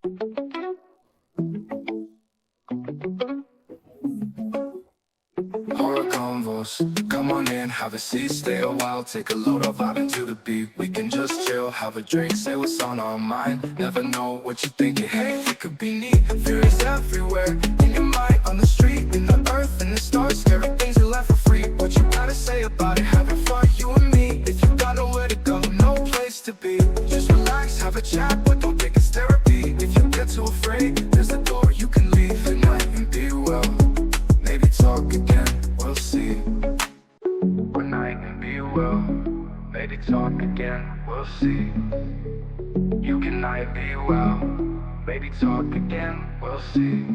Horror Convos, come on in, have a seat, stay a while, take a load of vibe into the beat. We can just chill, have a drink, say what's on our mind. Never know what you're thinking, hey, it could be neat. Fear is everywhere, in your mind, on the street, in the earth, in the stars. Scary things you left for free. What you gotta say about it? Having fun, you and me. If you got nowhere to go, no place to be, just relax, have a chat, but don't think it's therapy. If you get too afraid, there's a door you can leave. Good night and be well, maybe talk again. We'll see. Good night and be well. Maybe talk again. We'll see. You can night be well. Maybe talk again. We'll see.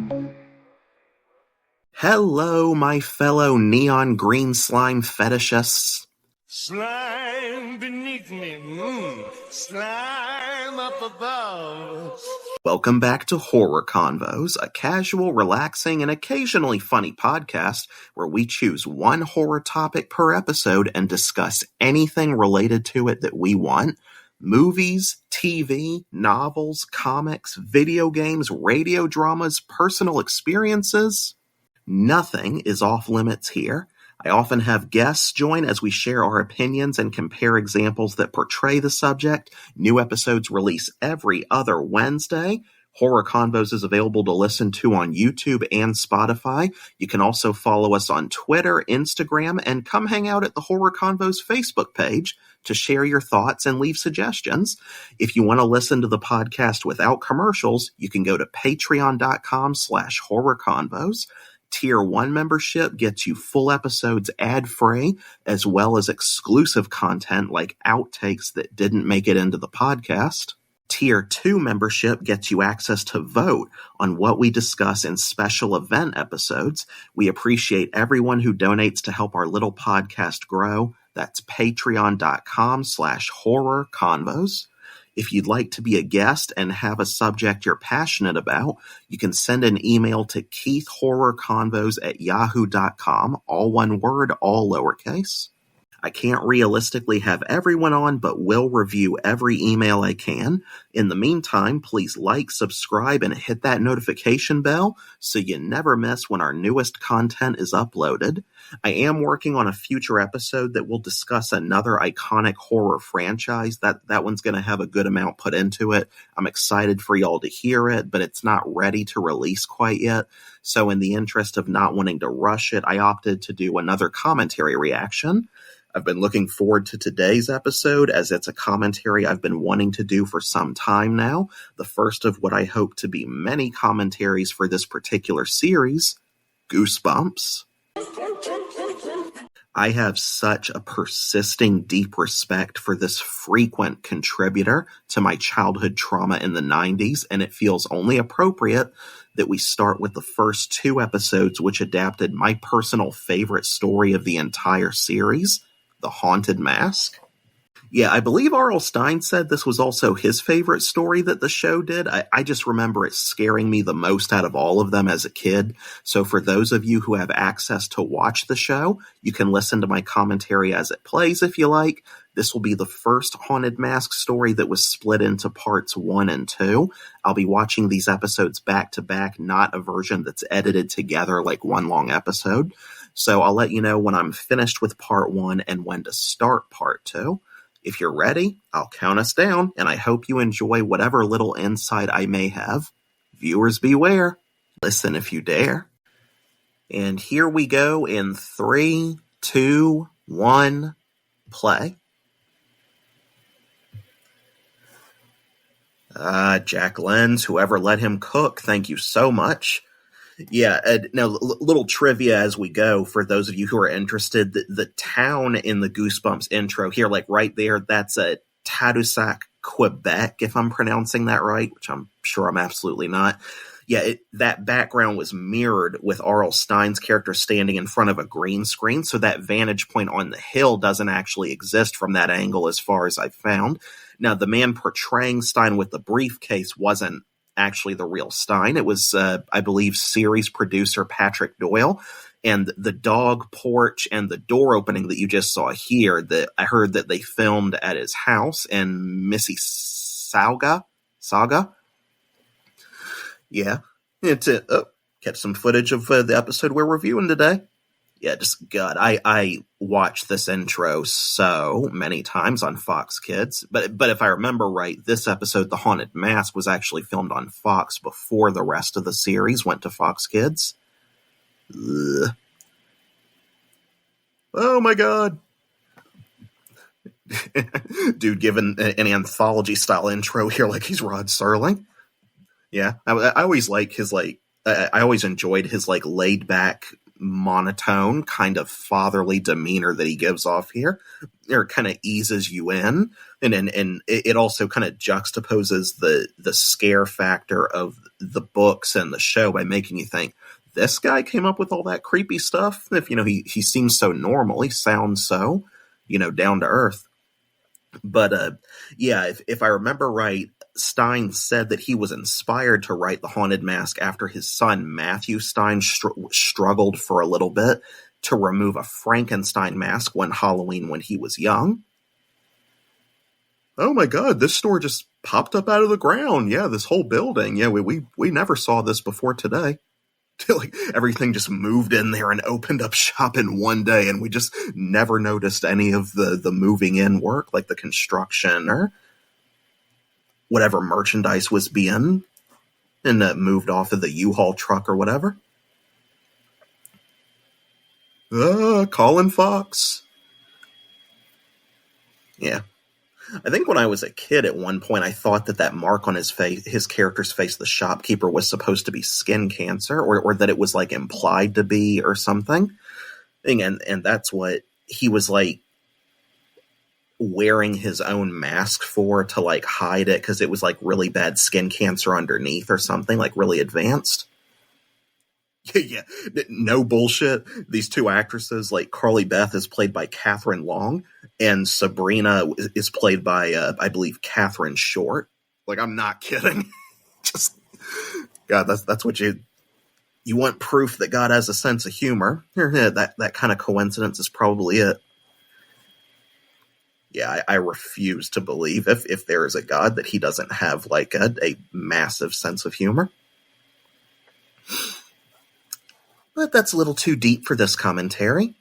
Hello, my fellow neon green slime fetishists. Slime beneath me, slime up above. Welcome back to Horror Convos, a casual, relaxing, and occasionally funny podcast where we choose one horror topic per episode and discuss anything related to it that we want. Movies, TV, novels, comics, video games, radio dramas, personal experiences. Nothing is off limits here. I often have guests join as we share our opinions and compare examples that portray the subject. New episodes release every other Wednesday. Horror Convos is available to listen to on YouTube and Spotify. You can also follow us on Twitter, Instagram, and come hang out at the Horror Convos Facebook page to share your thoughts and leave suggestions. If you want to listen to the podcast without commercials, you can go to patreon.com/horrorconvos. Tier 1 membership gets you full episodes ad-free, as well as exclusive content like outtakes that didn't make it into the podcast. Tier 2 membership gets you access to vote on what we discuss in special event episodes. We appreciate everyone who donates to help our little podcast grow. That's patreon.com/horrorconvos. If you'd like to be a guest and have a subject you're passionate about, you can send an email to keithhorrorconvos@yahoo.com, all one word, all lowercase. I can't realistically have everyone on, but will review every email I can. In the meantime, please like, subscribe, and hit that notification bell so you never miss when our newest content is uploaded. I am working on a future episode that will discuss another iconic horror franchise. That one's going to have a good amount put into it. I'm excited for y'all to hear it, but it's not ready to release quite yet. So in the interest of not wanting to rush it, I opted to do another commentary reaction. I've been looking forward to today's episode as it's a commentary I've been wanting to do for some time now, the first of what I hope to be many commentaries for this particular series, Goosebumps. I have such a persisting deep respect for this frequent contributor to my childhood trauma in the 90s, and it feels only appropriate that we start with the first two episodes which adapted my personal favorite story of the entire series, The Haunted Mask. Yeah, I believe R.L. Stine said this was also his favorite story that the show did. I just remember it scaring me the most out of all of them as a kid. So for those of you who have access to watch the show, you can listen to my commentary as it plays if you like. This will be the first Haunted Mask story that was split into parts 1 and 2. I'll be watching these episodes back to back, not a version that's edited together like one long episode. So I'll let you know when I'm finished with part 1 and when to start part 2. If you're ready, I'll count us down, and I hope you enjoy whatever little insight I may have. Viewers beware. Listen if you dare. And here we go in 3, 2, 1, play. Jack Lenz, whoever let him cook, thank you so much. Yeah, now little trivia as we go for those of you who are interested. The town in the Goosebumps intro here, like right there, that's a Tadoussac, Quebec, if I'm pronouncing that right, which I'm sure I'm absolutely not. Yeah, that background was mirrored with R.L. Stine's character standing in front of a green screen, so that vantage point on the hill doesn't actually exist from that angle as far as I've found. Now, the man portraying Stine with the briefcase wasn't actually the real Stine. It was, I believe, series producer Patrick Doyle. And the dog porch and the door opening that you just saw here, that I heard that they filmed at his house in Mississauga. Yeah. To catch some footage of the episode we're reviewing today. Yeah, just God, I watched this intro so many times on Fox Kids, but if I remember right, this episode, The Haunted Mask, was actually filmed on Fox before the rest of the series went to Fox Kids. Ugh. Oh my God. Dude giving an anthology style intro here like he's Rod Serling. Yeah, I always like his I always enjoyed his laid back, monotone, kind of fatherly demeanor that he gives off here. It kind of eases you in, and it also kind of juxtaposes the scare factor of the books and the show by making you think, this guy came up with all that creepy stuff. If he seems so normal, he sounds so down to earth. But yeah, if I remember right, Stine said that he was inspired to write The Haunted Mask after his son Matthew Stine struggled for a little bit to remove a Frankenstein mask one Halloween when he was young. Oh my God, this store just popped up out of the ground. Yeah, this whole building. Yeah, we never saw this before today. Everything just moved in there and opened up shop in one day, and we just never noticed any of the moving in work, like the construction or whatever merchandise was being and moved off of the U-Haul truck or whatever. Colin Fox. Yeah. I think when I was a kid at one point, I thought that mark on his face, his character's face, the shopkeeper, was supposed to be skin cancer, or that it was implied to be or something. And that's what he was wearing his own mask for, to hide it, because it was really bad skin cancer underneath or something, really advanced. Yeah, no bullshit. These two actresses, Carly Beth is played by Catherine Long, and Sabrina is played by, I believe, Catherine Short. I'm not kidding. Just, God, that's what you want proof that God has a sense of humor. That kind of coincidence is probably it. Yeah, I refuse to believe if there is a God that he doesn't have a massive sense of humor. But that's a little too deep for this commentary.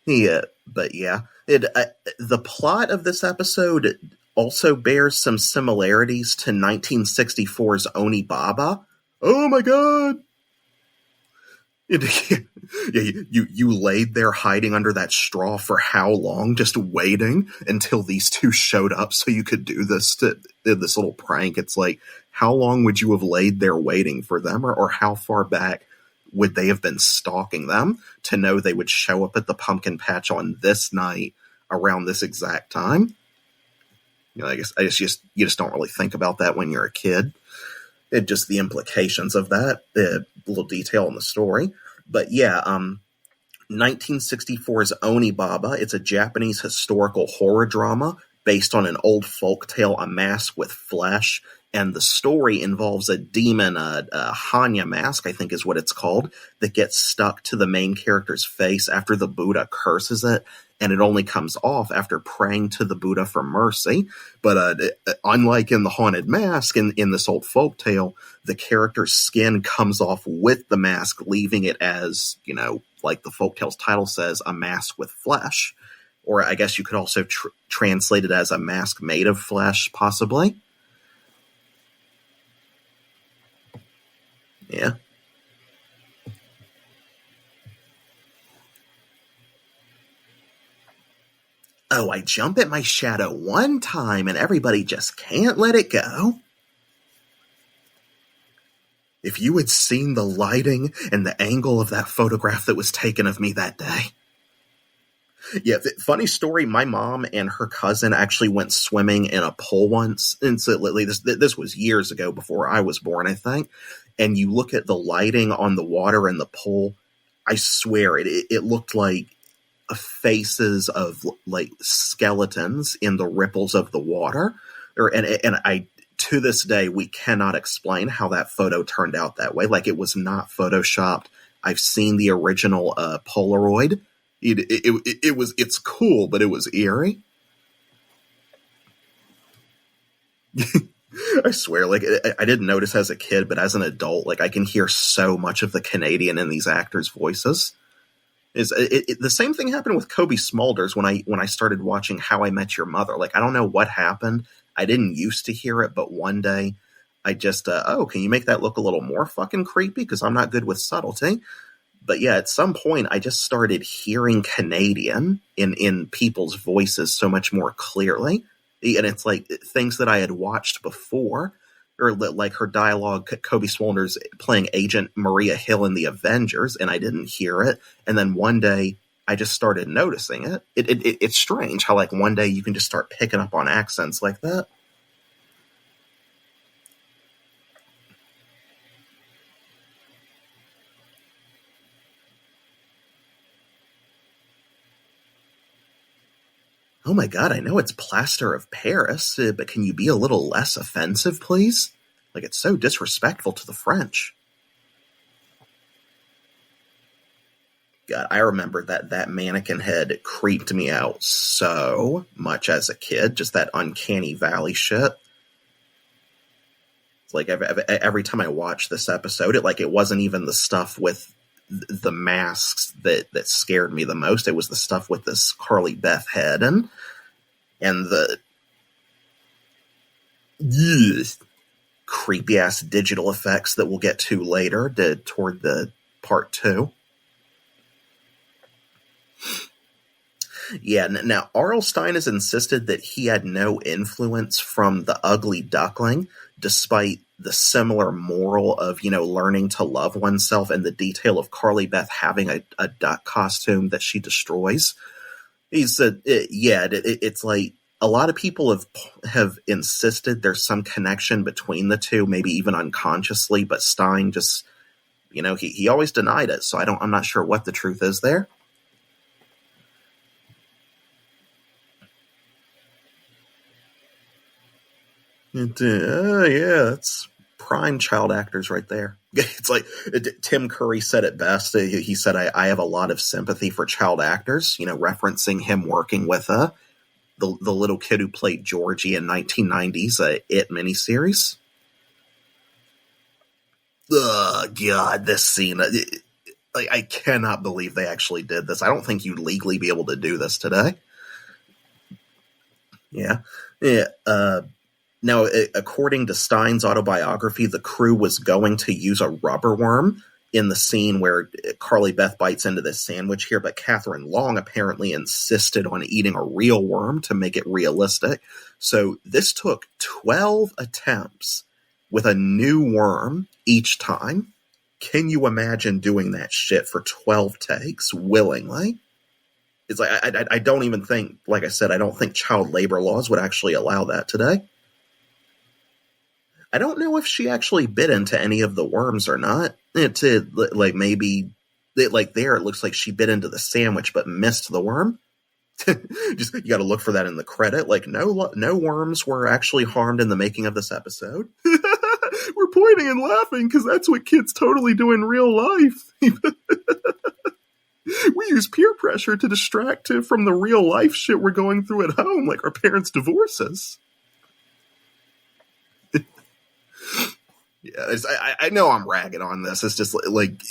Yeah, but yeah, the plot of this episode also bears some similarities to 1964's Oni Baba. Oh my God! You laid there hiding under that straw for how long, just waiting until these two showed up so you could do this little prank. It's how long would you have laid there waiting for them, or how far back would they have been stalking them to know they would show up at the pumpkin patch on this night around this exact time? I guess you just don't really think about that when you're a kid. It just the implications of that, little detail in the story. But yeah, 1964's Oni Baba. It's a Japanese historical horror drama based on an old folktale, A Mask with Flesh. And the story involves a demon, a Hanya mask, I think is what it's called, that gets stuck to the main character's face after the Buddha curses it, and it only comes off after praying to the Buddha for mercy. But unlike in The Haunted Mask, in this old folktale, the character's skin comes off with the mask, leaving it as, like the folktale's title says, a mask with flesh. Or I guess you could also translate it as a mask made of flesh, possibly. Yeah. Oh, I jump at my shadow one time and everybody just can't let it go. If you had seen the lighting and the angle of that photograph that was taken of me that day. Yeah, funny story, my mom and her cousin actually went swimming in a pool once. And so this was years ago before I was born, I think. And you look at the lighting on the water in the pool, I swear it looked like faces of skeletons in the ripples of the water. And I, to this day, we cannot explain how that photo turned out that way. It was not photoshopped. I've seen the original Polaroid. It's cool, but it was eerie. I swear, like, I didn't notice as a kid, but as an adult, like, I can hear so much of the Canadian in these actors' voices. The same thing happened with Kobe Smulders when I started watching How I Met Your Mother. Like, I don't know what happened. I didn't used to hear it, but one day I just, can you make that look a little more fucking creepy? Because I'm not good with subtlety. But yeah, at some point I just started hearing Canadian in people's voices so much more clearly. And it's like things that I had watched before, or like her dialogue, Kobe Smulders playing Agent Maria Hill in The Avengers, and I didn't hear it. And then one day I just started noticing it. It's strange how like one day you can just start picking up on accents like that. Oh my god, I know it's plaster of Paris, but can you be a little less offensive, please? Like, it's so disrespectful to the French. God, I remember that mannequin head creeped me out so much as a kid, just that uncanny valley shit. It's like every time I watch this episode, it wasn't even the stuff with the masks that scared me the most. It was the stuff with this Carly Beth head and the creepy ass digital effects that we'll get to later toward the part 2. Yeah, now R.L. Stine has insisted that he had no influence from The Ugly Duckling, despite the similar moral of, learning to love oneself and the detail of Carly Beth having a duck costume that she destroys. He said, it's like a lot of people have insisted there's some connection between the two, maybe even unconsciously, but Stine just, he always denied it, so I'm not sure what the truth is there. That's prime child actors right there. It's like Tim Curry said it best. He said, I have a lot of sympathy for child actors, referencing him working with the little kid who played Georgie in 1990's It miniseries. Oh, God, this scene. I cannot believe they actually did this. I don't think you'd legally be able to do this today. Yeah. Now, according to Stine's autobiography, the crew was going to use a rubber worm in the scene where Carly Beth bites into this sandwich here, but Catherine Long apparently insisted on eating a real worm to make it realistic. So this took 12 attempts with a new worm each time. Can you imagine doing that shit for 12 takes willingly? It's like, I don't even think, like I said, I don't think child labor laws would actually allow that today. I don't know if she actually bit into any of the worms or not. It maybe it looks like she bit into the sandwich but missed the worm. Just you got to look for that in the credit. Like no worms were actually harmed in the making of this episode. We're pointing and laughing because that's what kids totally do in real life. We use peer pressure to distract from the real life shit we're going through at home, like our parents' divorces. Yeah, I know I'm ragging on this. It's just like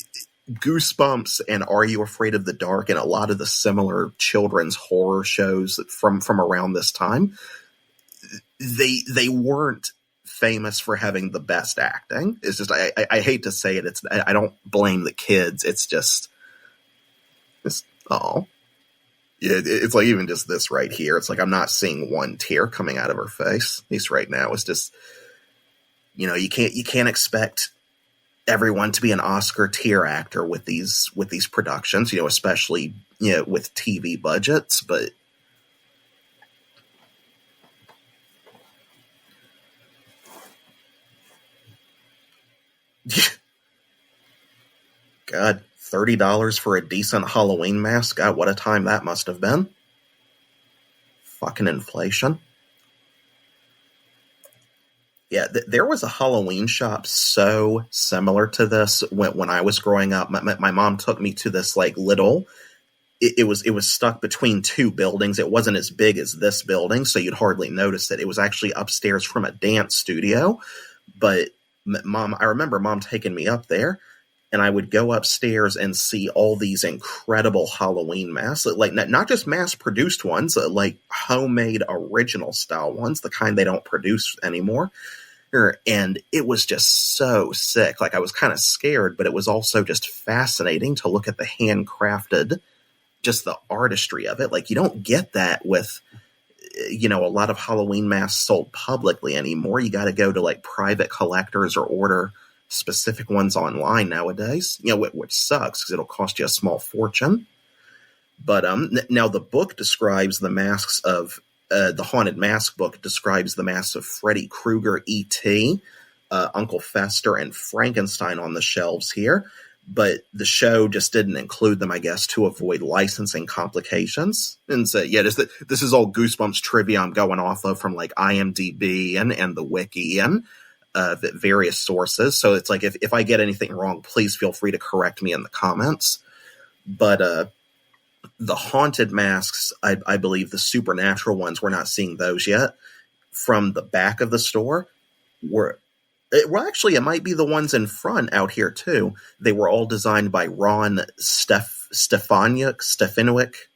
Goosebumps and Are You Afraid of the Dark and a lot of the similar children's horror shows from around this time. They weren't famous for having the best acting. It's just I hate to say it. I don't blame the kids. It's just yeah. It's like even just this right here. It's like I'm not seeing one tear coming out of her face. At least right now, it's just. You can't expect everyone to be an Oscar tier actor with these productions, especially with TV budgets, but God, $30 for a decent Halloween mask. God, what a time that must have been. Fucking inflation. Yeah, there was a Halloween shop so similar to this when I was growing up. My mom took me to this like little it was stuck between two buildings. It wasn't as big as this building, so you'd hardly notice it. It was actually upstairs from a dance studio. But I remember Mom taking me up there, and I would go upstairs and see all these incredible Halloween masks, like not just mass-produced ones, like homemade original style ones, the kind they don't produce anymore. And it was just so sick. Like, I was kind of scared, but it was also just fascinating to look at the handcrafted, just the artistry of it. Like, you don't get that with, a lot of Halloween masks sold publicly anymore. You got to go to like private collectors or order specific ones online nowadays, which sucks because it'll cost you a small fortune. But now the book describes the masks of the Haunted Mask book describes the masks of Freddy Krueger, E.T., Uncle Fester, and Frankenstein on the shelves here. But the show just didn't include them, I guess, to avoid licensing complications. And so, yeah, this is all Goosebumps trivia I'm going off of from like IMDb and the wiki and various sources. So it's like, if I get anything wrong, please feel free to correct me in the comments. But the haunted masks, I believe the supernatural ones, we're not seeing those yet, from the back of the store actually, it might be the ones in front out here too. They were all designed by Ron Stefanovic,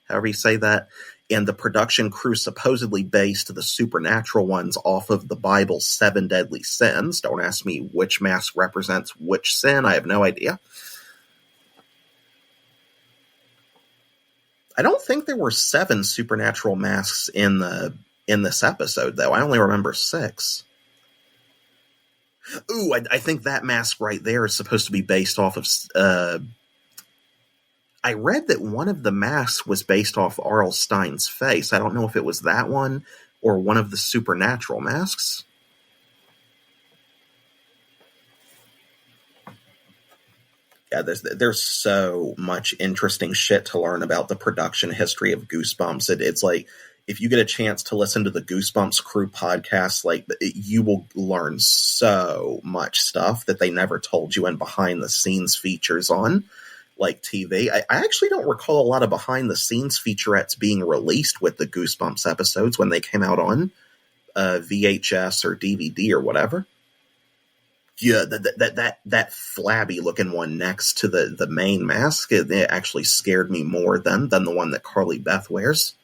however you say that, and the production crew supposedly based the supernatural ones off of the Bible's 7 deadly sins. Don't ask me which mask represents which sin. I have no idea. I don't think there were 7 supernatural masks in this episode, though. I only remember 6. Ooh, I think that mask right there is supposed to be based off of... I read that one of the masks was based off R.L. Stine's face. I don't know if it was that one or one of the supernatural masks. Yeah, there's so much interesting shit to learn about the production history of Goosebumps. It's like, if you get a chance to listen to the Goosebumps crew podcast, like, you will learn so much stuff that they never told you in behind the scenes features on like TV. I actually don't recall a lot of behind the scenes featurettes being released with the Goosebumps episodes when they came out on VHS or DVD or whatever. Yeah, that flabby looking one next to the main mask, it actually scared me more than the one that Carly Beth wears.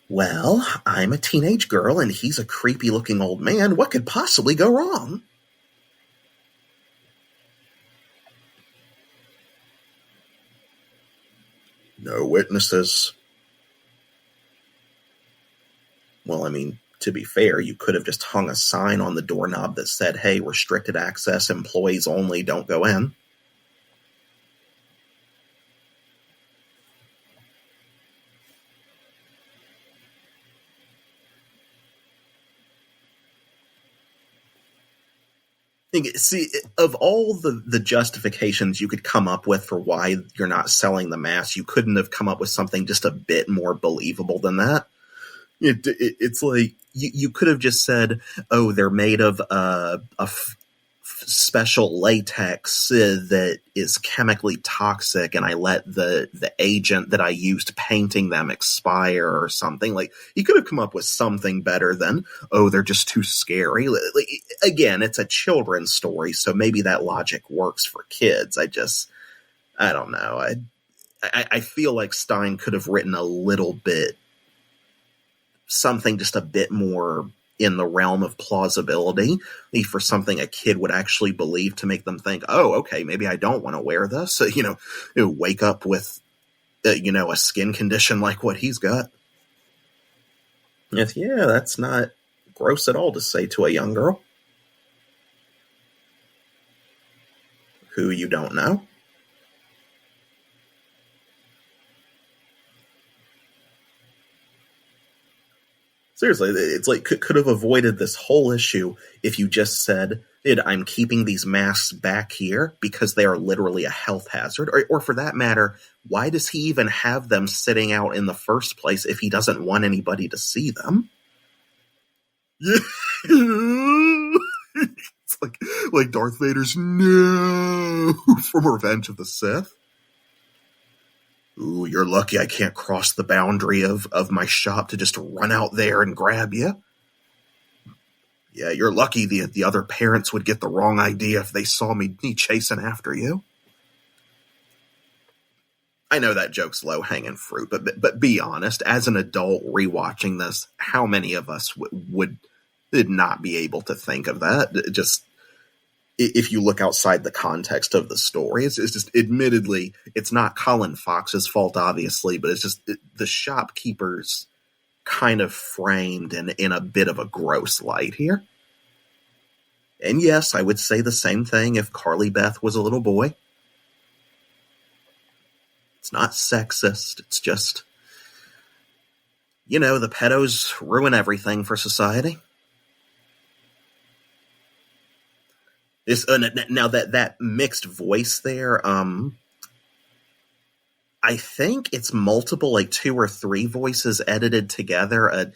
Well, I'm a teenage girl and he's a creepy looking old man. What could possibly go wrong? No witnesses. Well, I mean, to be fair, you could have just hung a sign on the doorknob that said, hey, restricted access, employees only, don't go in. See, of all the justifications you could come up with for why you're not selling the mask, you couldn't have come up with something just a bit more believable than that. It's like, you could have just said, oh, they're made of special latex that is chemically toxic, and I let the agent that I used painting them expire or something. Like, you could have come up with something better than, oh, they're just too scary. Like, again, it's a children's story, so maybe that logic works for kids. I don't know. I feel like Stine could have written a little bit, something just a bit more in the realm of plausibility for something a kid would actually believe, to make them think, oh, okay, maybe I don't want to wear this. Wake up with, a skin condition like what he's got. Yeah, that's not gross at all to say to a young girl who you don't know. Seriously, it's like, could have avoided this whole issue if you just said I'm keeping these masks back here because they are literally a health hazard. Or for that matter, why does he even have them sitting out in the first place if he doesn't want anybody to see them? It's like Darth Vader's no from Revenge of the Sith. Ooh, you're lucky I can't cross the boundary of my shop to just run out there and grab you. Yeah, you're lucky the other parents would get the wrong idea if they saw me chasing after you. I know that joke's low-hanging fruit, but be honest, as an adult rewatching this, how many of us would not be able to think of that? Just, if you look outside the context of the story, it's just, admittedly, it's not Colin Fox's fault, obviously, but it's just the shopkeeper's kind of framed in a bit of a gross light here. And yes, I would say the same thing if Carly Beth was a little boy. It's not sexist, it's just, the pedos ruin everything for society. Now that mixed voice there, I think it's multiple, like 2 or 3 voices edited together.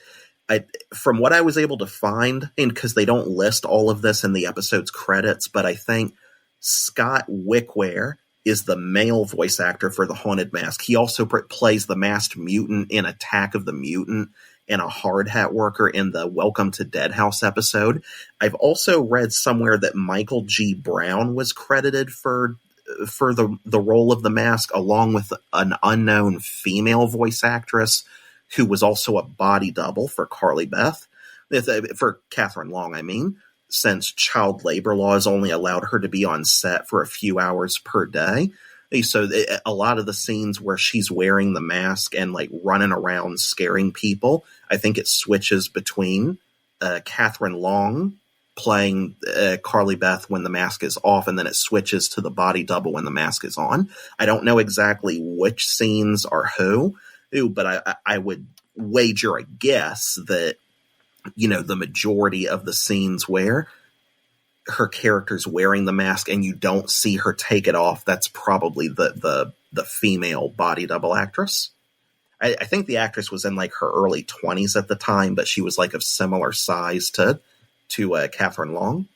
From what I was able to find, and because they don't list all of this in the episode's credits, but I think Scott Wickware is the male voice actor for the Haunted Mask. He also plays the masked mutant in Attack of the Mutant and a hard hat worker in the Welcome to Deadhouse episode. I've also read somewhere that Michael G. Brown was credited for the role of the mask, along with an unknown female voice actress who was also a body double for Carly Beth, for Catherine Long, I mean, since child labor laws only allowed her to be on set for a few hours per day. So a lot of the scenes where she's wearing the mask and like running around scaring people, I think it switches between Catherine Long playing Carly Beth when the mask is off, and then it switches to the body double when the mask is on. I don't know exactly which scenes are who, but I would wager a guess that, the majority of the scenes where her character's wearing the mask and you don't see her take it off, that's probably the female body double actress. I think the actress was in like her early 20s at the time, but she was like of similar size to Catherine Long.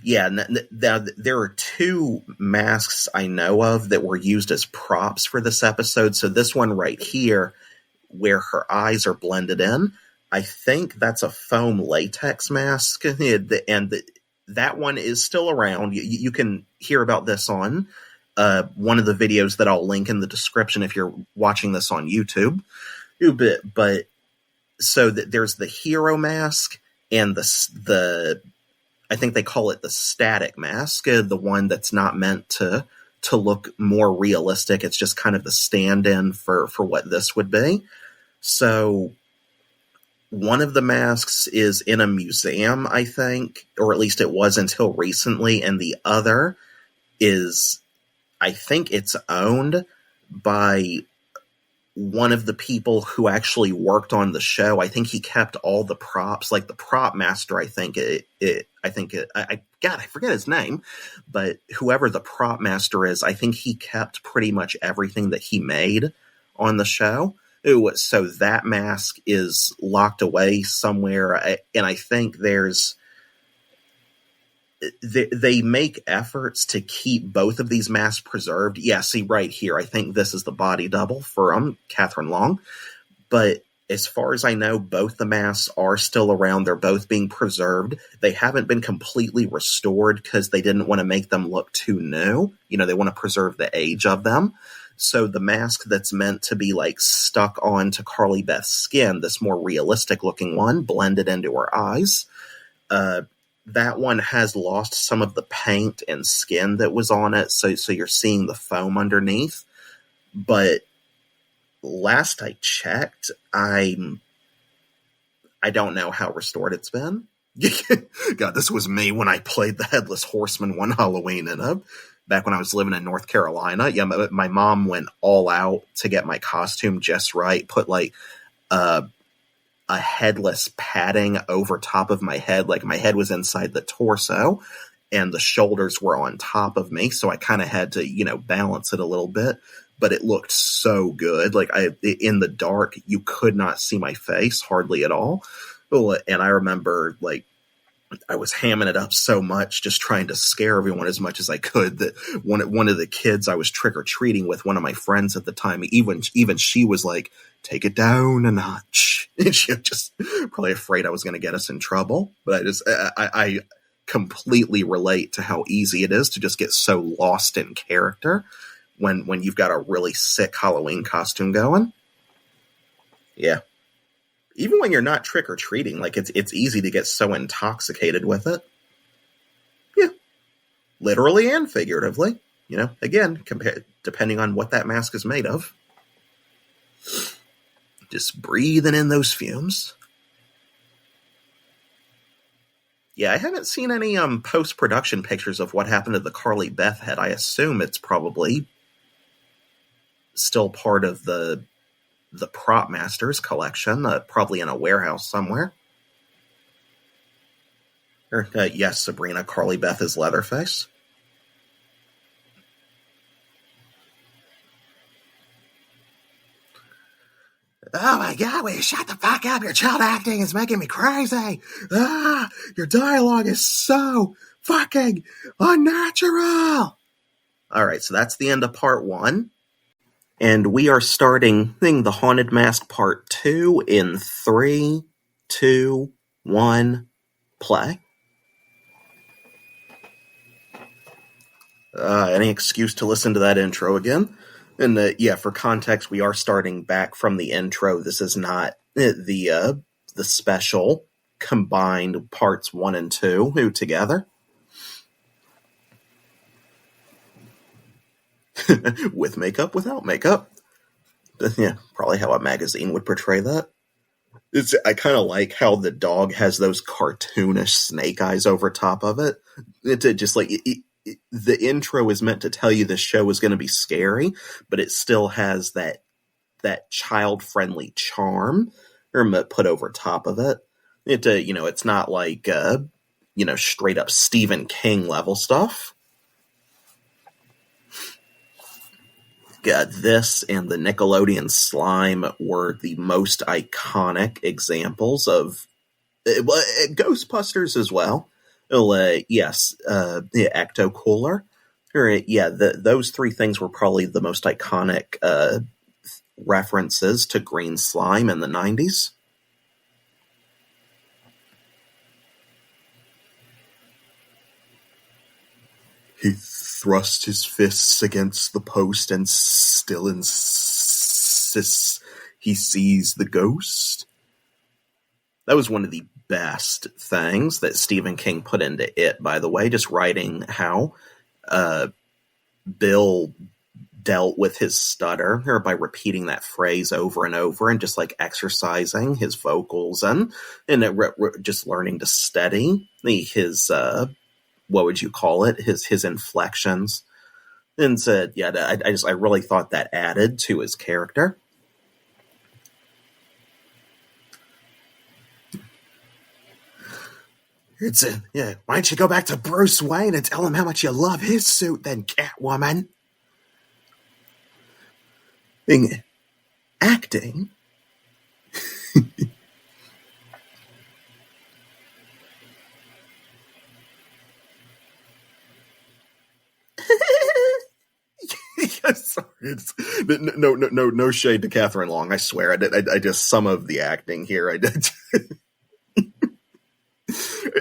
Yeah, now there are 2 masks I know of that were used as props for this episode. So this one right here, where her eyes are blended in, I think that's a foam latex mask, and that one is still around. You can hear about this on one of the videos that I'll link in the description if you're watching this on YouTube. But so that there's the hero mask and the I think they call it the static mask, the one that's not meant to look more realistic. It's just kind of the stand-in for what this would be. So one of the masks is in a museum, I think, or at least it was until recently, and the other is, I think it's owned by one of the people who actually worked on the show. I think he kept all the props, like the prop master. I forget his name, but whoever the prop master is, I think he kept pretty much everything that he made on the show. So that mask is locked away somewhere, and I think they make efforts to keep both of these masks preserved. Yeah, see right here, I think this is the body double for Catherine Long. But as far as I know, both the masks are still around. They're both being preserved. They haven't been completely restored because they didn't want to make them look too new. They want to preserve the age of them. So the mask that's meant to be like stuck onto Carly Beth's skin, this more realistic looking one, blended into her eyes, that one has lost some of the paint and skin that was on it, so you're seeing the foam underneath. But last I checked, I don't know how restored it's been. God, this was me when I played the Headless Horseman one Halloween back when I was living in North Carolina. Yeah, my mom went all out to get my costume just right, put like a headless padding over top of my head. Like, my head was inside the torso and the shoulders were on top of me. So I kind of had to, balance it a little bit, but it looked so good. Like, in the dark, you could not see my face hardly at all. And I remember, like, I was hamming it up so much, just trying to scare everyone as much as I could, that one of the kids I was trick-or-treating with, one of my friends at the time, even she was like, take it down a notch. And she was just probably afraid I was going to get us in trouble. But I completely relate to how easy it is to just get so lost in character when you've got a really sick Halloween costume going. Yeah. Even when you're not trick-or-treating, like, it's easy to get so intoxicated with it. Yeah. Literally and figuratively. Again, depending on what that mask is made of. Just breathing in those fumes. Yeah, I haven't seen any post-production pictures of what happened to the Carly Beth head. I assume it's probably still part of the Prop Masters collection, probably in a warehouse somewhere. Yes, Sabrina, Carly Beth is Leatherface. Oh my God, will you shut the fuck up? Your child acting is making me crazy. Your dialogue is so fucking unnatural. Alright, so that's the end of part 1. And we are starting The Haunted Mask Part 2 in 3, 2, 1, play. Any excuse to listen to that intro again? And for context, we are starting back from the intro. This is not the special combined parts 1 and 2 together. With makeup, without makeup. Yeah, probably how a magazine would portray that. I kind of like how the dog has those cartoonish snake eyes over top of it. Just like the intro is meant to tell you the show is going to be scary, but it still has that child-friendly charm put over top of it. It's not like straight up Stephen King level stuff. This and the Nickelodeon slime were the most iconic examples of Ghostbusters as well. Yes, the Ecto Cooler. Those 3 things were probably the most iconic references to green slime in the 90s. He thrust his fists against the post and still insists he sees the ghost. That was one of the best things that Stephen King put into it, by the way, just writing how Bill dealt with his stutter by repeating that phrase over and over and just like exercising his vocals and just learning to steady his what would you call it? His inflections. And said, I really thought that added to his character. Why don't you go back to Bruce Wayne and tell him how much you love his suit then, Catwoman? Acting? Sorry, no shade to Catherine Long. I swear, I just some of the acting here. I did. I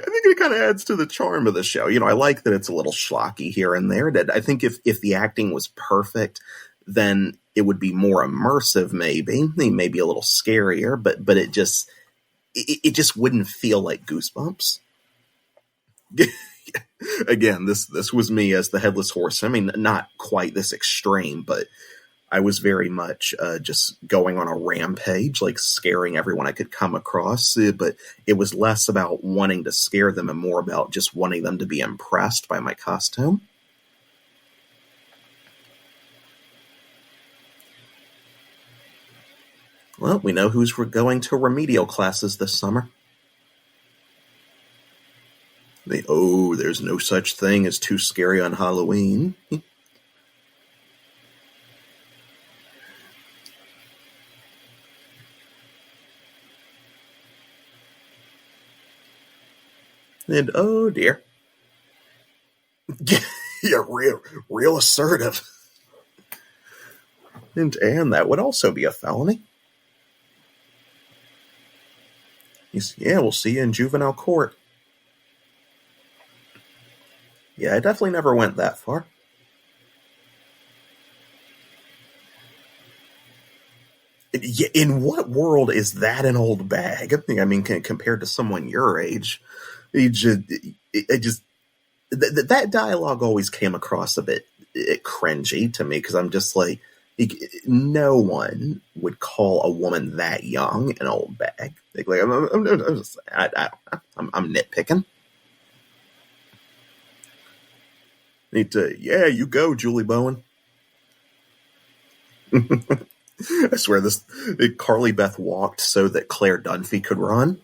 think it kind of adds to the charm of the show. I like that it's a little schlocky here and there. I think if the acting was perfect, then it would be more immersive. Maybe a little scarier, but it just wouldn't feel like Goosebumps. Again, this was me as the Headless Horse. I mean, not quite this extreme, but I was very much just going on a rampage, like scaring everyone I could come across. But it was less about wanting to scare them and more about just wanting them to be impressed by my costume. Well, we know who's going to remedial classes this summer. There's no such thing as too scary on Halloween. And oh dear. Yeah, real assertive. And that would also be a felony. Yeah, we'll see you in juvenile court. Yeah, I definitely never went that far. In what world is that an old bag? I mean, compared to someone your age, that dialogue always came across a bit cringy to me, because I'm just like, no one would call a woman that young an old bag. I'm nitpicking. Yeah, you go, Julie Bowen. I swear Carly Beth walked so that Claire Dunphy could run.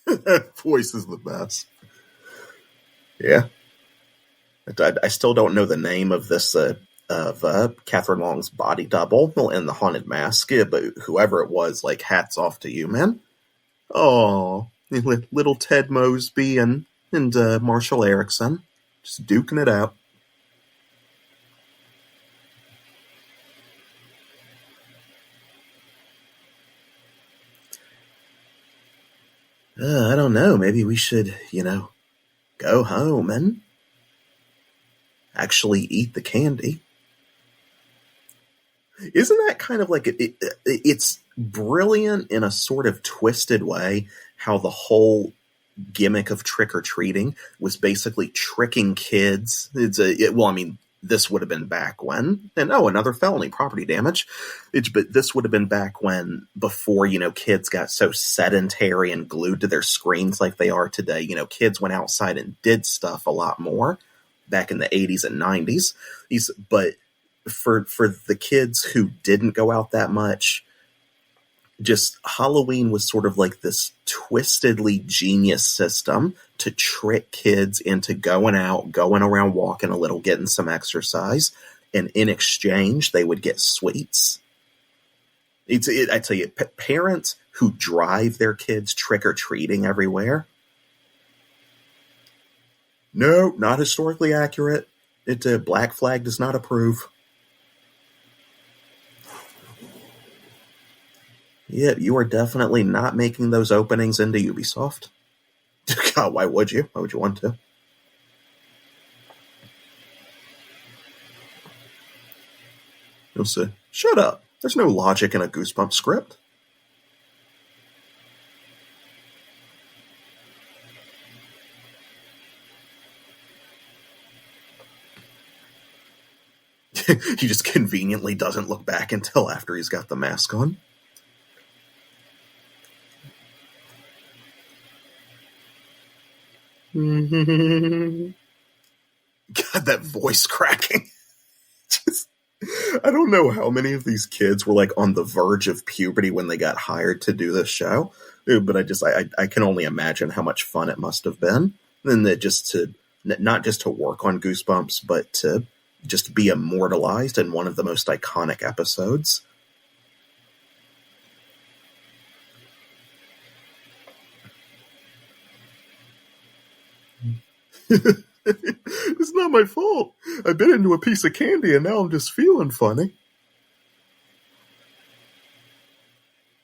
That voice is the best. Yeah. I still don't know the name of this of Catherine Long's body double in the Haunted Mask, but whoever it was, like, hats off to you, man. Oh, little Ted Mosby and Marshall Erickson just duking it out. I don't know. Maybe we should, go home and actually eat the candy. Isn't that kind of like it's brilliant in a sort of twisted way how the whole gimmick of trick-or-treating was basically tricking kids. This would have been back when, and another felony, property damage. But this would have been back when, before, kids got so sedentary and glued to their screens like they are today. Kids went outside and did stuff a lot more back in the 80s and 90s. But for the kids who didn't go out that much, just Halloween was sort of like this twistedly genius system to trick kids into going out, going around, walking a little, getting some exercise, and in exchange they would get sweets. I tell you, parents who drive their kids trick-or-treating everywhere, no, not historically accurate. Black Flag does not approve. Yeah, you are definitely not making those openings into Ubisoft. God, why would you? Why would you want to? You'll say, shut up. There's no logic in a Goosebumps script. He just conveniently doesn't look back until after he's got the mask on. God, that voice cracking. I don't know how many of these kids were like on the verge of puberty when they got hired to do this show, but I can only imagine how much fun it must have been. And that not just to work on Goosebumps, but to just be immortalized in one of the most iconic episodes. It's not my fault. I bit into a piece of candy and now I'm just feeling funny.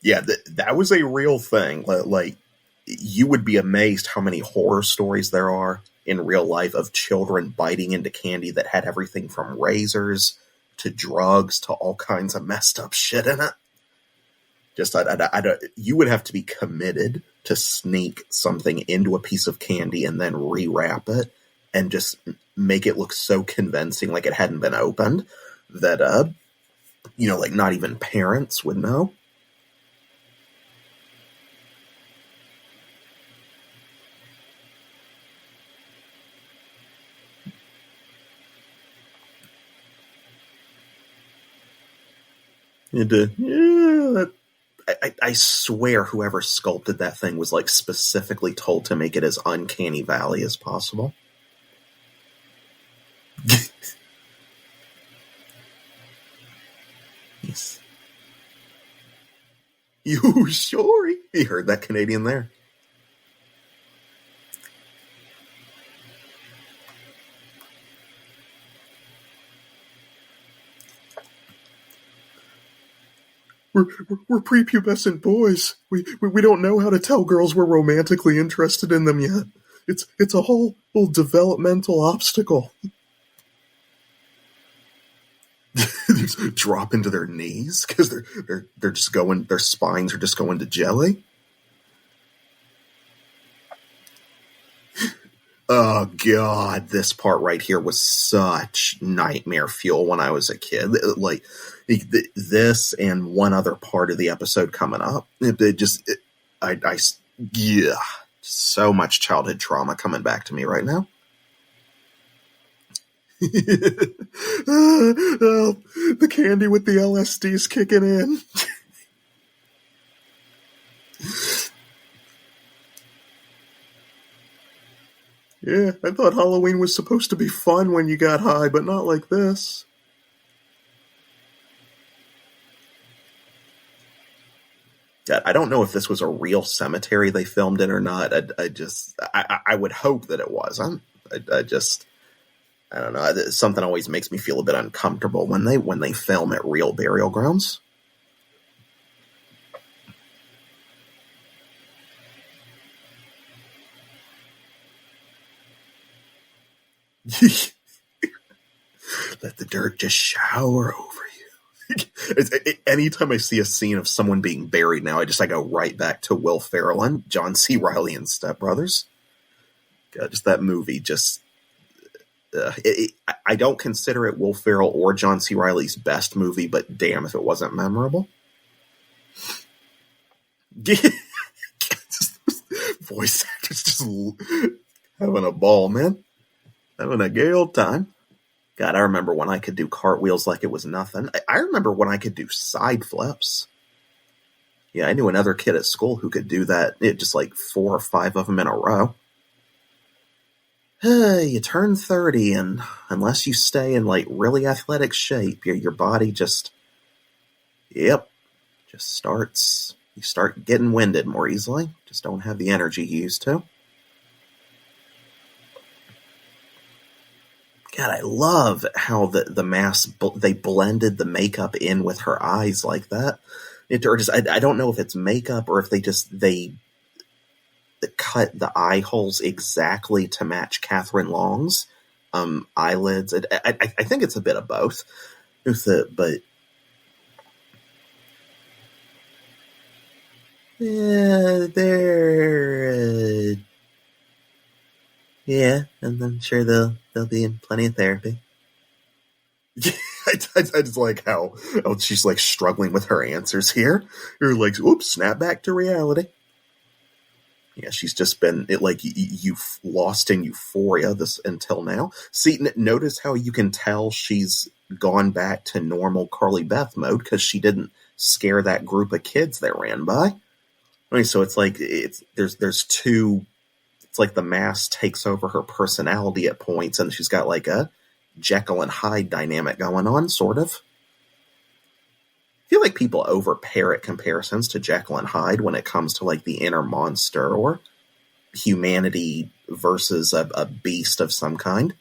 Yeah, that was a real thing. Like, you would be amazed how many horror stories there are in real life of children biting into candy that had everything from razors to drugs to all kinds of messed up shit in it. Just, you would have to be committed to sneak something into a piece of candy and then rewrap it and just make it look so convincing like it hadn't been opened that, like not even parents would know. I swear whoever sculpted that thing was like specifically told to make it as uncanny valley as possible. Yes. You sure? You heard that Canadian there. We're prepubescent boys. We don't know how to tell girls we're romantically interested in them yet. It's a whole developmental obstacle. They just drop into their knees because they're just going. Their spines are just going to jelly. Oh God, this part right here was such nightmare fuel when I was a kid. Like this and one other part of the episode coming up. Yeah, so much childhood trauma coming back to me right now. Oh, the candy with the LSD's kicking in. Yeah, I thought Halloween was supposed to be fun when you got high, but not like this. God, I don't know if this was a real cemetery they filmed in or not. I would hope that it wasn't. I don't know. Something always makes me feel a bit uncomfortable when they film at real burial grounds. Let the dirt just shower over you. Anytime I see a scene of someone being buried now, I go right back to Will Ferrell and John C. Reilly and Step Brothers. God, just that movie. I don't consider it Will Ferrell or John C. Reilly's best movie, but damn if it wasn't memorable. Voice actors just having a ball, man. Having a gay old time. God, I remember when I could do cartwheels like it was nothing. I remember when I could do side flips. Yeah, I knew another kid at school who could do that. Just like 4 or 5 of them in a row. You turn 30, and unless you stay in like really athletic shape, your body just starts. You start getting winded more easily. Just don't have the energy you used to. God, I love how the mask, they blended the makeup in with her eyes like that. I don't know if it's makeup or if they cut the eye holes exactly to match Catherine Long's eyelids. I think it's a bit of both. But yeah, yeah, and I'm sure they'll be in plenty of therapy. I just like how she's like struggling with her answers here. You're like, oops, snap back to reality. Yeah, she's just been you've lost in euphoria this until now. See, notice how you can tell she's gone back to normal Carly Beth mode because she didn't scare that group of kids that ran by. I mean, so it's like there's two. It's like the mask takes over her personality at points, and she's got like a Jekyll and Hyde dynamic going on, sort of. I feel like people over-parrot comparisons to Jekyll and Hyde when it comes to like the inner monster or humanity versus a beast of some kind.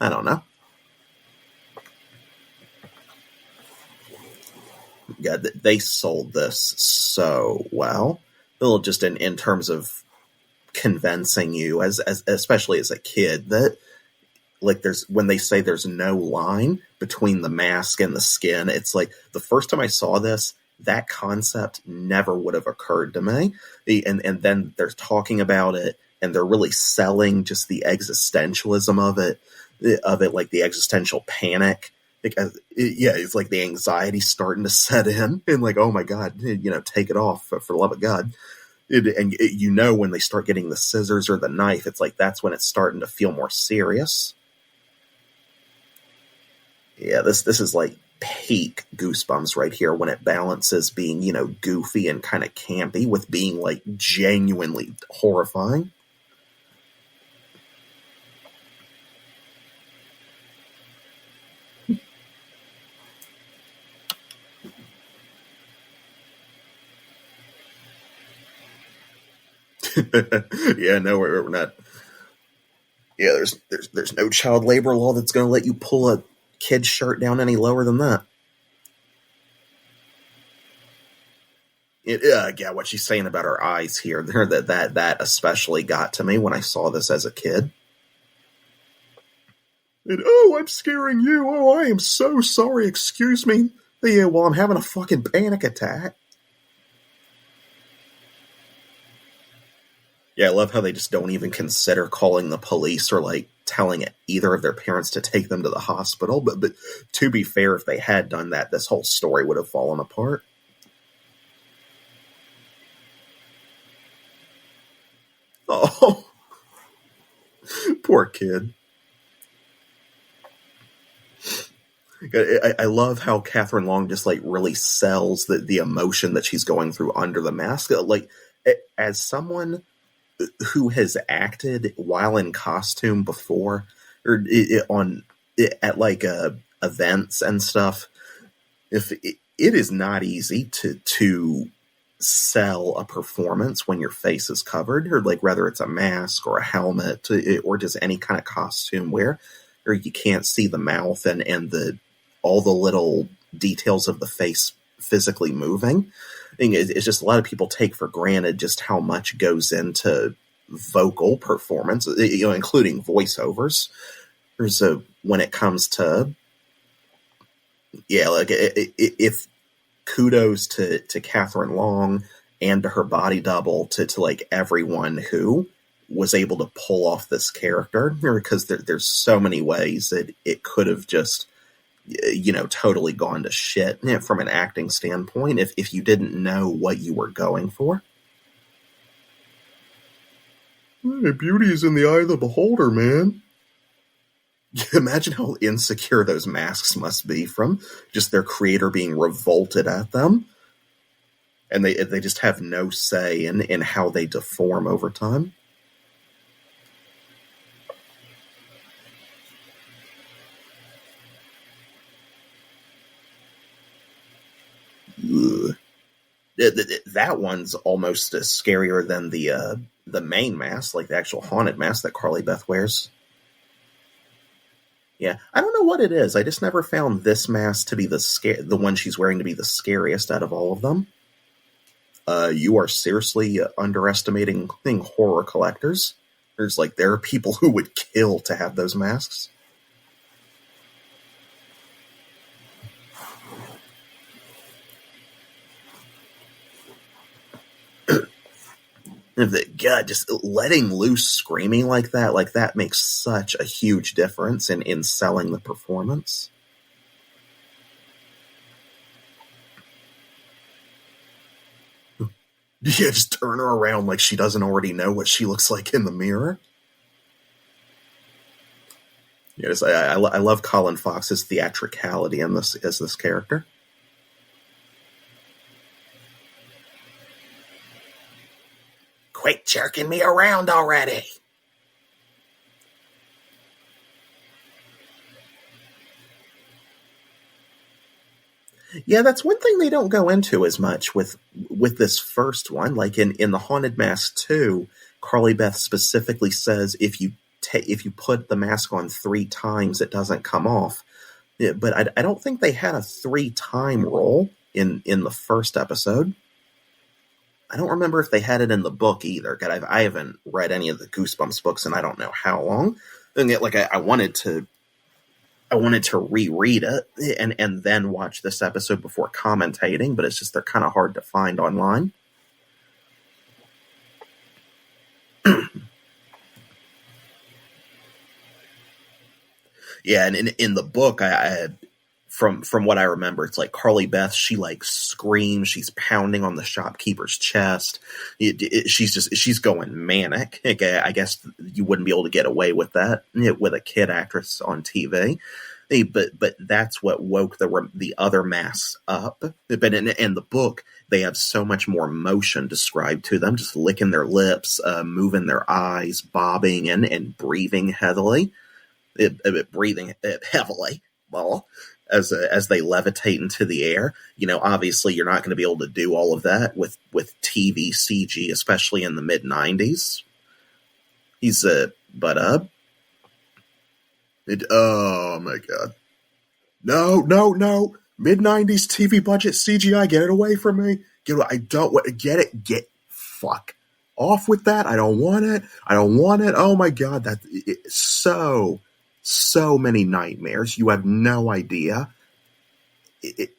I don't know. Yeah, they sold this so well. Just in terms of convincing you as especially as a kid that like when they say there's no line between the mask and the skin, it's like the first time I saw this, that concept never would have occurred to me. And then they're talking about it and they're really selling just the existentialism of it, like the existential panic. It's like the anxiety starting to set in and like, oh my God, take it off for the love of God. When they start getting the scissors or the knife, it's like that's when it's starting to feel more serious. Yeah, this is like peak Goosebumps right here when it balances being, goofy and kind of campy with being like genuinely horrifying. Yeah, no, we're not. Yeah, there's no child labor law that's going to let you pull a kid's shirt down any lower than that. Yeah, what she's saying about her eyes here, that especially got to me when I saw this as a kid. And, oh, I'm scaring you. Oh, I am so sorry. Excuse me. Yeah, well, I'm having a fucking panic attack. Yeah, I love how they just don't even consider calling the police or like telling either of their parents to take them to the hospital. But to be fair, if they had done that, this whole story would have fallen apart. Oh, poor kid. I love how Catherine Long just like really sells the emotion that she's going through under the mask. Like, as someone who has acted while in costume before, or at like events and stuff, if it is not easy to sell a performance when your face is covered, or like whether it's a mask or a helmet or just any kind of costume wear, or you can't see the mouth and all the little details of the face physically moving. It's just a lot of people take for granted just how much goes into vocal performance, including voiceovers. When it comes to, like if kudos to Catherine Long and to her body double, to like everyone who was able to pull off this character, because there's so many ways that it could have just totally gone to shit from an acting standpoint if you didn't know what you were going for. Beauty is in the eye of the beholder, man. Imagine how insecure those masks must be from just their creator being revolted at them. And they just have no say in how they deform over time. Ugh. That one's almost scarier than the main mask, like the actual haunted mask that Carly Beth wears. Yeah, I don't know what it is. I just never found this mask to be the one she's wearing to be the scariest out of all of them. You are seriously underestimating horror collectors. There are people who would kill to have those masks. God, just letting loose screaming like that makes such a huge difference in selling the performance. Yeah, just turn her around like she doesn't already know what she looks like in the mirror. Yes, I love Colin Fox's theatricality in this as this character. Quit jerking me around already. Yeah, that's one thing they don't go into as much with this first one. Like in the Haunted Mask 2, Carly Beth specifically says if you put the mask on 3 times, it doesn't come off. Yeah, but I don't think they had a 3-time rule in the first episode. I don't remember if they had it in the book either. God, I haven't read any of the Goosebumps books and I don't know how long. And yet, I wanted to reread it and then watch this episode before commentating, but it's just they're kind of hard to find online. Yeah, and in the book, I from what I remember, it's like Carly Beth, she like screams, she's pounding on the shopkeeper's chest. She's going manic. I guess you wouldn't be able to get away with that with a kid actress on TV. But that's what woke the other masks up. But in the book, they have so much more motion described to them, just licking their lips, moving their eyes, bobbing and breathing heavily. Breathing heavily, well, as they levitate into the air. Obviously, you're not going to be able to do all of that with TV CG, especially in the mid '90s. Oh my god. No. Mid-90s TV budget CGI, get it away from me. I don't want to get it. Fuck off with that. I don't want it. Oh my god, so many nightmares. You have no idea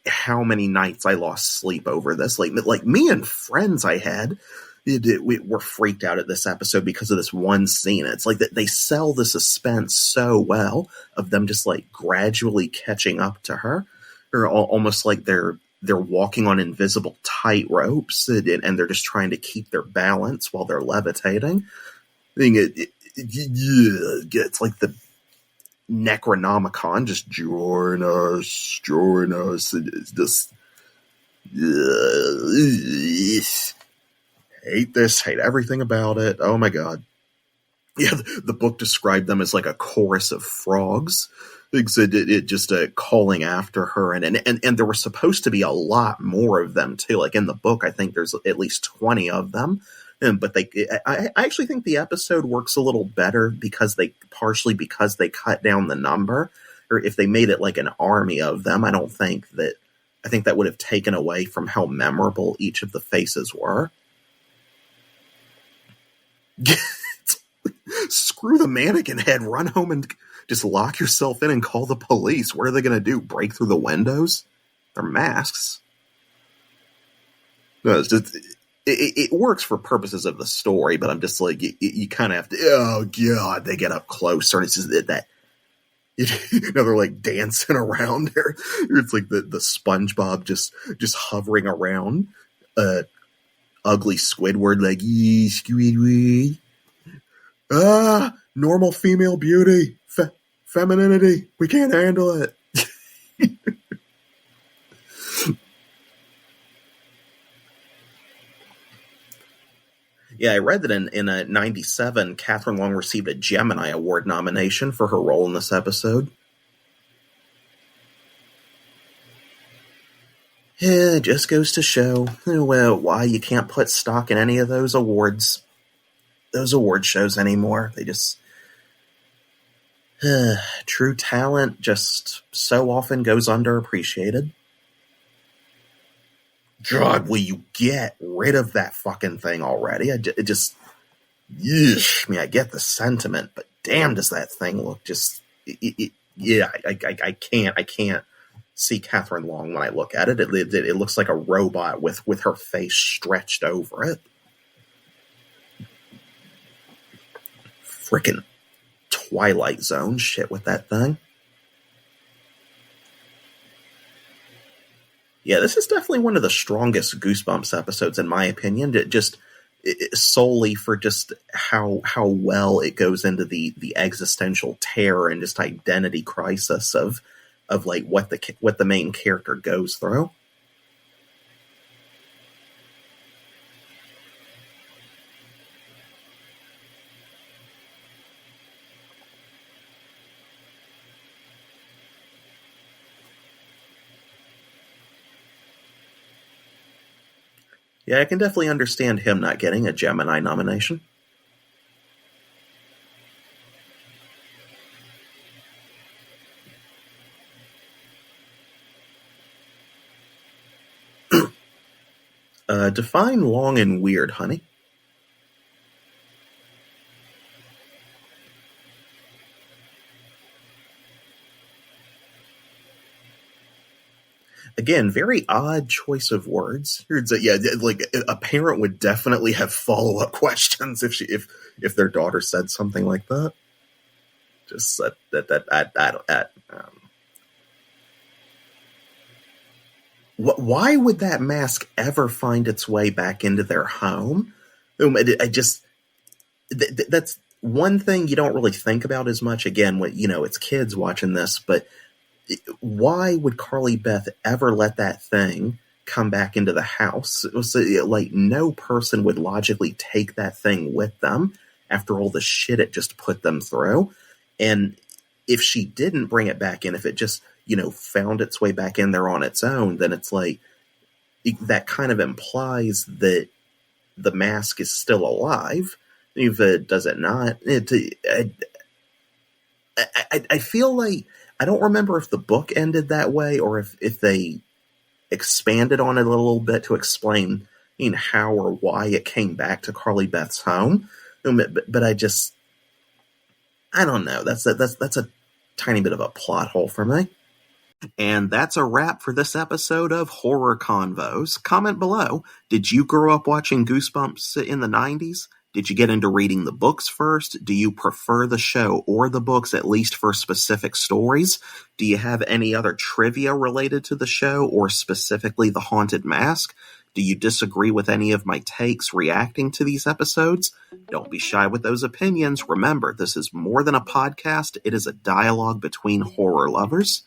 how many nights I lost sleep over this. Like me and friends I had, we were freaked out at this episode because of this one scene. It's like that they sell the suspense so well of them just like gradually catching up to her, or almost like they're walking on invisible tight ropes, and they're just trying to keep their balance while they're levitating. It's like the Necronomicon, just join us. It's just hate this, hate everything about it. Oh my god. Yeah, the book described them as like a chorus of frogs. It just calling after her, and there were supposed to be a lot more of them too. Like in the book, I think there's at least 20 of them. But I actually think the episode works a little better because they cut down the number. Or if they made it like an army of them, I think that would have taken away from how memorable each of the faces were. Screw the mannequin head, run home and just lock yourself in and call the police. What are they going to do? Break through the windows? They're masks. No, it's just... It works for purposes of the story, but I'm just like, you kind of have to, oh god, they get up closer, and it's just that they're like dancing around there. It's like the SpongeBob just hovering around ugly Squidward, like, Squidward. Normal female beauty, femininity, we can't handle it. Yeah, I read that in 97, Catherine Long received a Gemini Award nomination for her role in this episode. Yeah, it just goes to show, well, why you can't put stock in any of those award shows anymore. They just... true talent just so often goes underappreciated. God, will you get rid of that fucking thing already? I get the sentiment, but damn, does that thing look just... I can't see Catherine Long when I look at it. It looks like a robot with her face stretched over it. Frickin' Twilight Zone shit with that thing. Yeah, this is definitely one of the strongest Goosebumps episodes, in my opinion. Solely for just how well it goes into the existential terror and just identity crisis of like what the main character goes through. Yeah, I can definitely understand him not getting a Gemini nomination. Define long and weird, honey. Again, very odd choice of words. Yeah, like a parent would definitely have follow-up questions if their daughter said something like that. Just why would that mask ever find its way back into their home? That's one thing you don't really think about as much. Again, when it's kids watching this, but why would Carly Beth ever let that thing come back into the house? It was like no person would logically take that thing with them after all the shit it just put them through. And if she didn't bring it back in, if it just, found its way back in there on its own, then it's like that kind of implies that the mask is still alive. If it does it not, I feel like I don't remember if the book ended that way or if they expanded on it a little bit to explain how or why it came back to Carly Beth's home. But I don't know. That's a tiny bit of a plot hole for me. And that's a wrap for this episode of Horror Convos. Comment below. Did you grow up watching Goosebumps in the 90s? Did you get into reading the books first? Do you prefer the show or the books, at least for specific stories? Do you have any other trivia related to the show or specifically the Haunted Mask? Do you disagree with any of my takes reacting to these episodes? Don't be shy with those opinions. Remember, this is more than a podcast. It is a dialogue between horror lovers.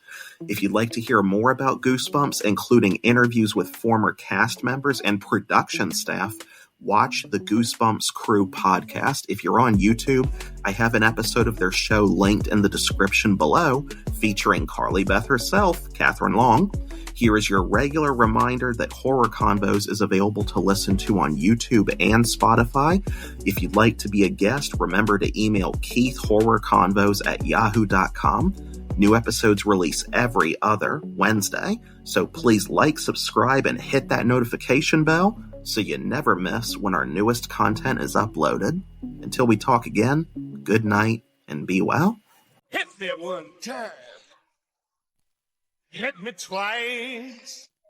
If you'd like to hear more about Goosebumps, including interviews with former cast members and production staff, watch the Goosebumps Crew podcast. If you're on YouTube, I have an episode of their show linked in the description below, featuring Carly Beth herself, Catherine Long. Here is your regular reminder that Horror Convos is available to listen to on YouTube and Spotify. If you'd like to be a guest, remember to email keithhorrorconvos@yahoo.com. New episodes release every other Wednesday, so please like, subscribe, and hit that notification bell so you never miss when our newest content is uploaded. Until we talk again, good night and be well. Hit me one time. Hit me twice.